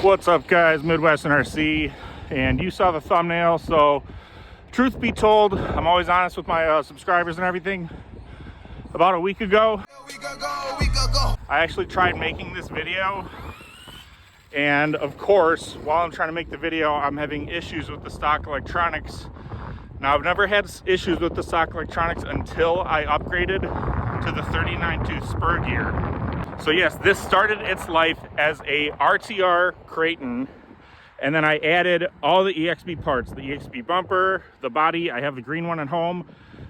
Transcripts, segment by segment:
What's up, guys? Midwestern RC, and you saw the thumbnail. So truth be told, I'm always honest with my subscribers and everything. About a week ago, I actually tried making this video, and of course, while I'm trying to make the video, I'm having issues with the stock electronics. Now, I've never had issues with the stock electronics until I upgraded to the 39-tooth spur gear. So yes, this started its life as a RTR Kraton, and then I added all the EXB parts, the EXB bumper, the body. I have the green one at home,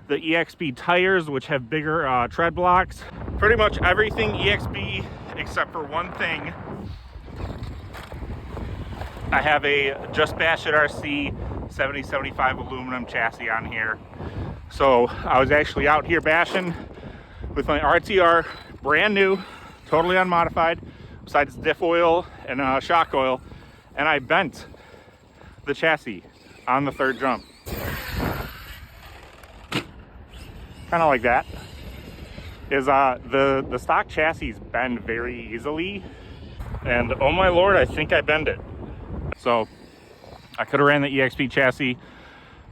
the EXB tires, which have bigger tread blocks, pretty much everything EXB except for one thing. I have a Just Bash It RC 7075 aluminum chassis on here. So I was actually out here bashing with my RTR, brand new, totally unmodified, besides diff oil and shock oil, and I bent the chassis on the third jump. Kind of like that. Is the stock chassis bend very easily, and oh my lord, I think I bend it. So I could have ran the EXB chassis,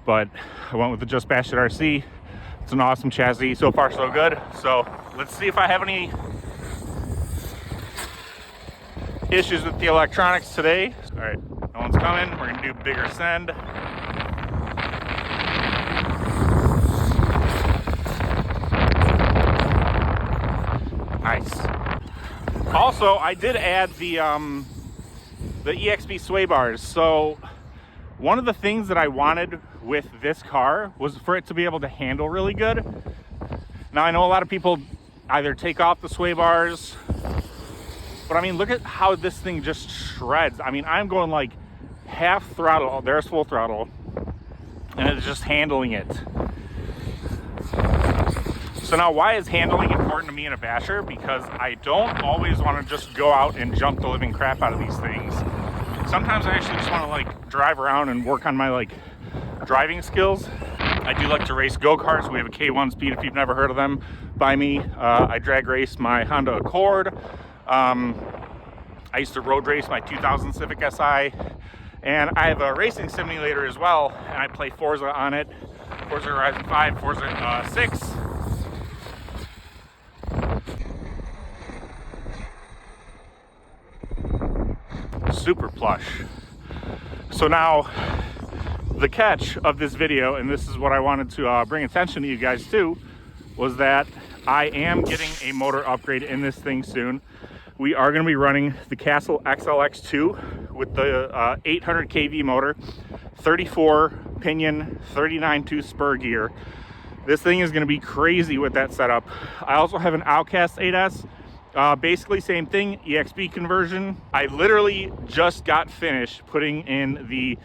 but I went with the Just Bash It RC. It's an awesome chassis. So far so good. So let's see if I have any issues with the electronics today. All right, no one's coming. We're gonna do bigger send. Nice. Also, I did add the EXB sway bars. So one of the things that I wanted with this car was for it to be able to handle really good. Now, I know a lot of people either take off the sway bars, but I mean, look at how this thing just shreds. I mean, I'm going like half throttle, there's full throttle, and it's just handling it. So now, why is handling important to me in a basher? Because I don't always want to just go out and jump the living crap out of these things. Sometimes I actually just want to like drive around and work on my like driving skills. I do like to race go-karts. We have a K1 Speed, if you've never heard of them, by me. I drag race my Honda Accord. I used to road race my 2000 Civic Si, and I have a racing simulator as well, and I play Forza on it. Forza Horizon 5, Forza 6. Super plush. So now the catch of this video, and this is what I wanted to bring attention to you guys to, was that I am getting a motor upgrade in this thing soon. We are going to be running the Castle XLX2 with the 800 kV motor, 34 pinion, 39-tooth spur gear. This thing is going to be crazy with that setup. I also have an Outcast 8S. Basically same thing, EXB conversion. I literally just got finished putting in the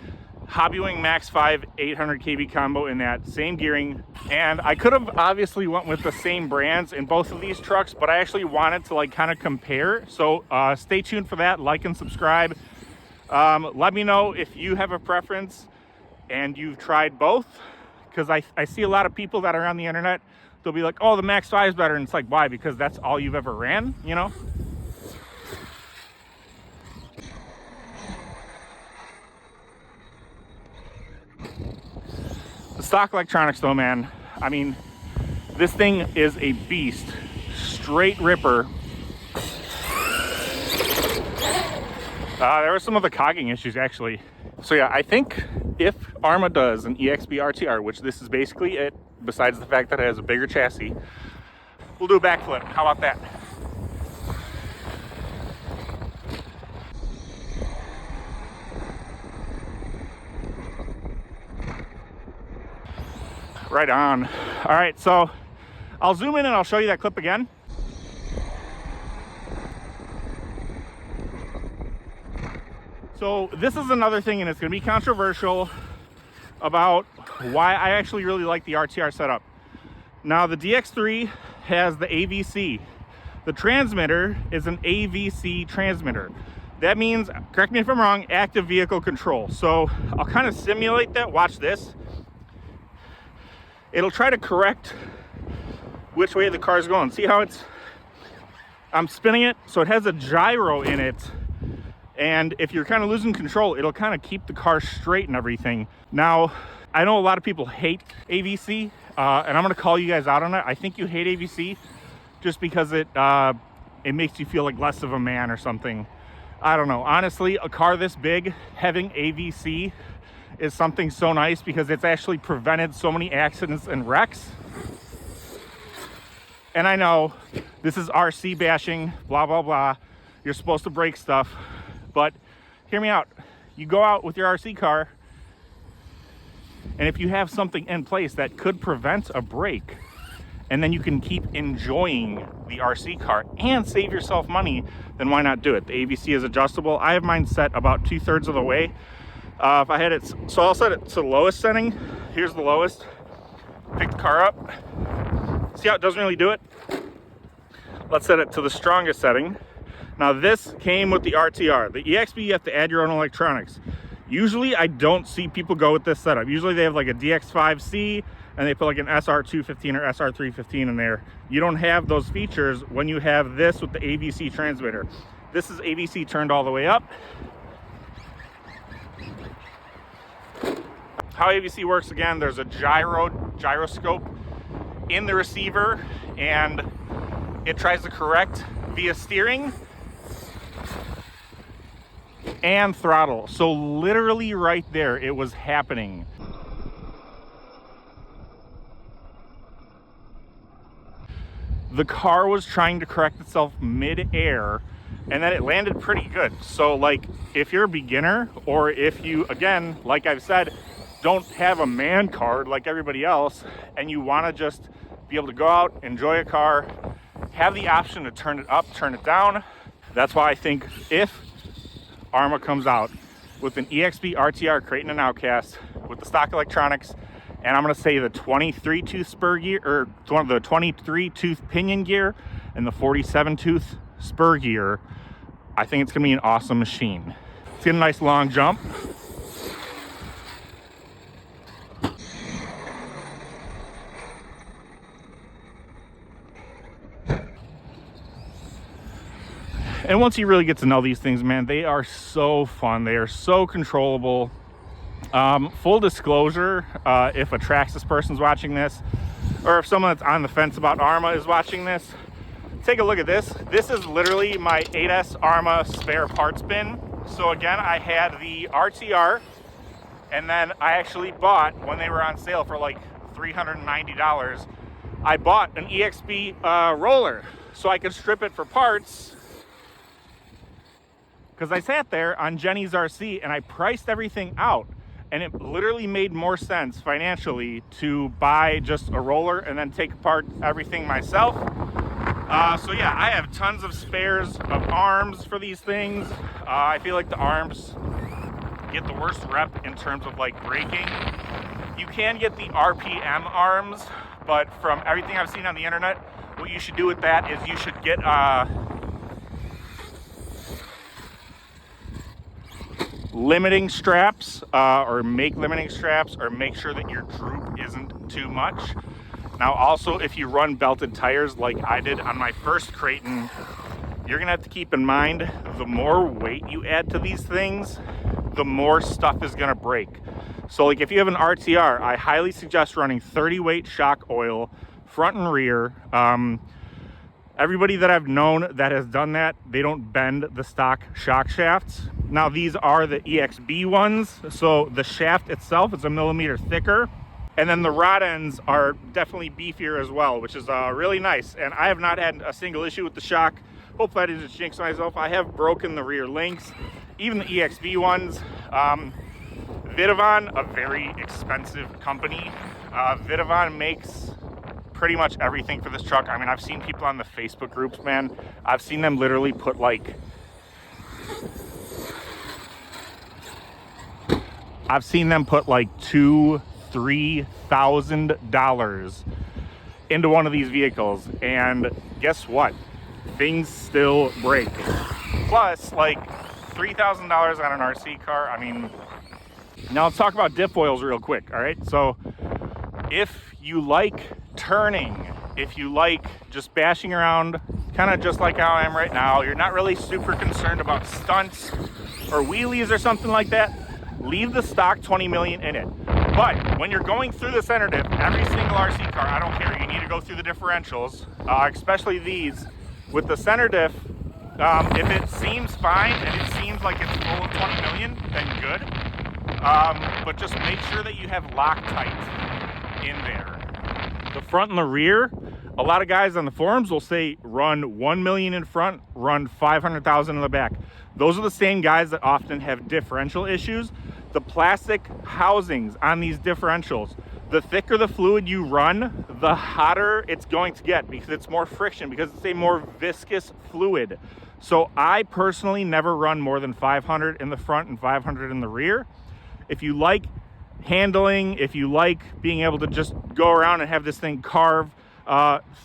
Hobbywing Max 5 800 kV combo in that same gearing, and I could have obviously went with the same brands in both of these trucks, but I actually wanted to like kind of compare. So stay tuned for that. Like and subscribe. Let me know if you have a preference and you've tried both, because I see a lot of people that are on the internet, they'll be like, oh, the Max 5 is better, and it's like, why? Because that's all you've ever ran, you know? The stock electronics though, man, I mean, this thing is a beast. Straight ripper. There were some of the cogging issues actually. So yeah, I think if Arrma does an EXB RTR, which this is basically it, besides the fact that it has a bigger chassis, we'll do a backflip. How about that? Right on. All right, so I'll zoom in and I'll show you that clip again. So this is another thing, and it's going to be controversial, about why I actually really like the RTR setup. Now, the DX3 has the AVC. The transmitter is an AVC transmitter. That means, correct me if I'm wrong, active vehicle control. So I'll kind of simulate that. Watch this. It'll try to correct which way the car's going. See how I'm spinning it? So it has a gyro in it, And if you're kind of losing control, it'll kind of keep the car straight and everything. Now, I know a lot of people hate AVC, and I'm gonna call you guys out on it. I think you hate AVC just because it makes you feel like less of a man or something. I don't know. Honestly, a car this big having AVC is something so nice because it's actually prevented so many accidents and wrecks. And I know this is RC bashing, blah, blah, blah. You're supposed to break stuff, but hear me out. You go out with your RC car, and if you have something in place that could prevent a break, and then you can keep enjoying the RC car and save yourself money, then why not do it? The AVC is adjustable. I have mine set about 2/3 of the way. If I had it, so I'll set it to the lowest setting. Here's the lowest. Pick the car up. See how it doesn't really do it? Let's set it to the strongest setting. Now this came with the RTR. The EXB, you have to add your own electronics. Usually I don't see people go with this setup. Usually they have like a DX5C and they put like an SR215 or SR315 in there. You don't have those features when you have this with the AVC transmitter. This is AVC turned all the way up. How AVC works, again, there's a gyroscope in the receiver, and it tries to correct via steering and throttle. So literally right there, it was happening. The car was trying to correct itself mid-air, and then it landed pretty good. So like, if you're a beginner, or if you, again, like I've said, don't have a man card like everybody else, and you want to just be able to go out, enjoy a car, have the option to turn it up, turn it down. That's why I think if Arrma comes out with an EXB RTR Kraton and Outcast with the stock electronics, and I'm going to say the 23 tooth spur gear, or one of the 23 tooth pinion gear and the 47 tooth spur gear, I think it's going to be an awesome machine. It's got a nice long jump. And once you really get to know these things, man, they are so fun. They are so controllable. Full disclosure, if a Traxxas person's watching this, or if someone that's on the fence about Arrma is watching this, take a look at this. This is literally my 8S Arrma spare parts bin. So again, I had the RTR, and then I actually bought, when they were on sale for like $390, I bought an EXB roller so I could strip it for parts. Because I sat there on Jenny's RC and I priced everything out, and it literally made more sense financially to buy just a roller and then take apart everything myself. So yeah, I have tons of spares of arms for these things. I feel like the arms get the worst rep in terms of like braking. You can get the RPM arms, but from everything I've seen on the internet, what you should do with that is you should get limiting straps, or make limiting straps, or make sure that your droop isn't too much. Now also, if you run belted tires like I did on my first Kraton, you're gonna have to keep in mind, the more weight you add to these things, the more stuff is gonna break. So like if you have an RTR, I highly suggest running 30 weight shock oil, front and rear. Everybody that I've known that has done that, they don't bend the stock shock shafts. Now these are the EXB ones, so the shaft itself is a millimeter thicker, and then the rod ends are definitely beefier as well, which is really nice. And I have not had a single issue with the shock. Hopefully I didn't just jinx myself. I have broken the rear links, even the EXB ones. Vidavon, a very expensive company. Vidavon makes pretty much everything for this truck. I mean, I've seen people on the Facebook groups, man. I've seen them literally put like, $2,000–$3,000 into one of these vehicles, and guess what? Things still break. Plus, like $3,000 on an RC car. I mean, now let's talk about diff oils real quick. All right, so if you like turning, if you like just bashing around, kind of just like how I am right now, you're not really super concerned about stunts, or wheelies or something like that, leave the stock 20 million in it. But when you're going through the center diff, every single RC car, I don't care, you need to go through the differentials, especially these. With the center diff, if it seems fine and it seems like it's full of 20 million, then good. But just make sure that you have Loctite in there. The front and the rear, a lot of guys on the forums will say run 1 million in front, run 500,000 in the back. Those are the same guys that often have differential issues. The plastic housings on these differentials, the thicker the fluid you run, the hotter it's going to get because it's more friction, because it's a more viscous fluid. So I personally never run more than 500 in the front and 500 in the rear. If you like handling, if you like being able to just go around and have this thing carve,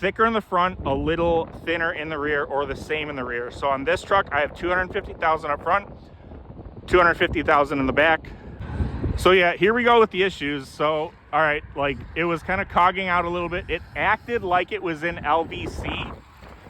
thicker in the front, a little thinner in the rear, or the same in the rear. So on this truck, I have 250,000 up front, 250,000 in the back. So yeah, here we go with the issues. So, all right, like it was kind of cogging out a little bit. It acted like it was in LVC.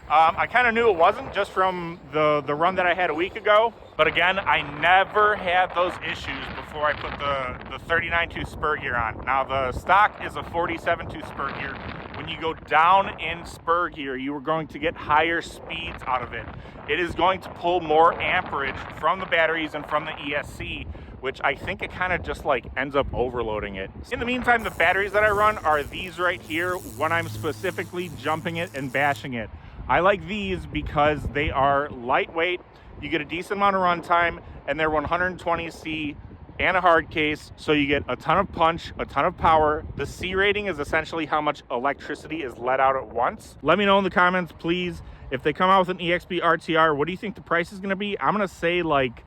I kind of knew it wasn't just from the run that I had a week ago. But again, I never had those issues before I put the 39.2 spur gear on. Now the stock is a 47.2 spur gear. When you go down in spur gear, you are going to get higher speeds out of it. It is going to pull more amperage from the batteries and from the ESC, which I think it kind of just like ends up overloading it. In the meantime, the batteries that I run are these right here when I'm specifically jumping it and bashing it. I like these because they are lightweight, you get a decent amount of runtime, and they're 120C and a hard case, so you get a ton of punch, a ton of power. The C rating is essentially how much electricity is let out at once. Let me know in the comments, please, if they come out with an EXB RTR, what do you think the price is gonna be? I'm gonna say like,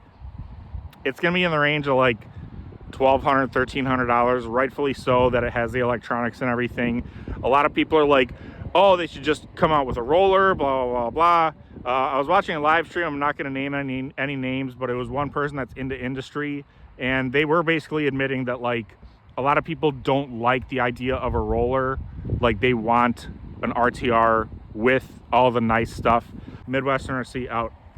it's gonna be in the range of like $1,200, $1,300, rightfully so, that it has the electronics and everything. A lot of people are like, oh, they should just come out with a roller, blah, blah, blah, blah. I was watching a live stream, I'm not gonna name any names, but it was one person that's into industry, and they were basically admitting that like a lot of people don't like the idea of a roller. Like they want an RTR with all the nice stuff. Midwestern RC out.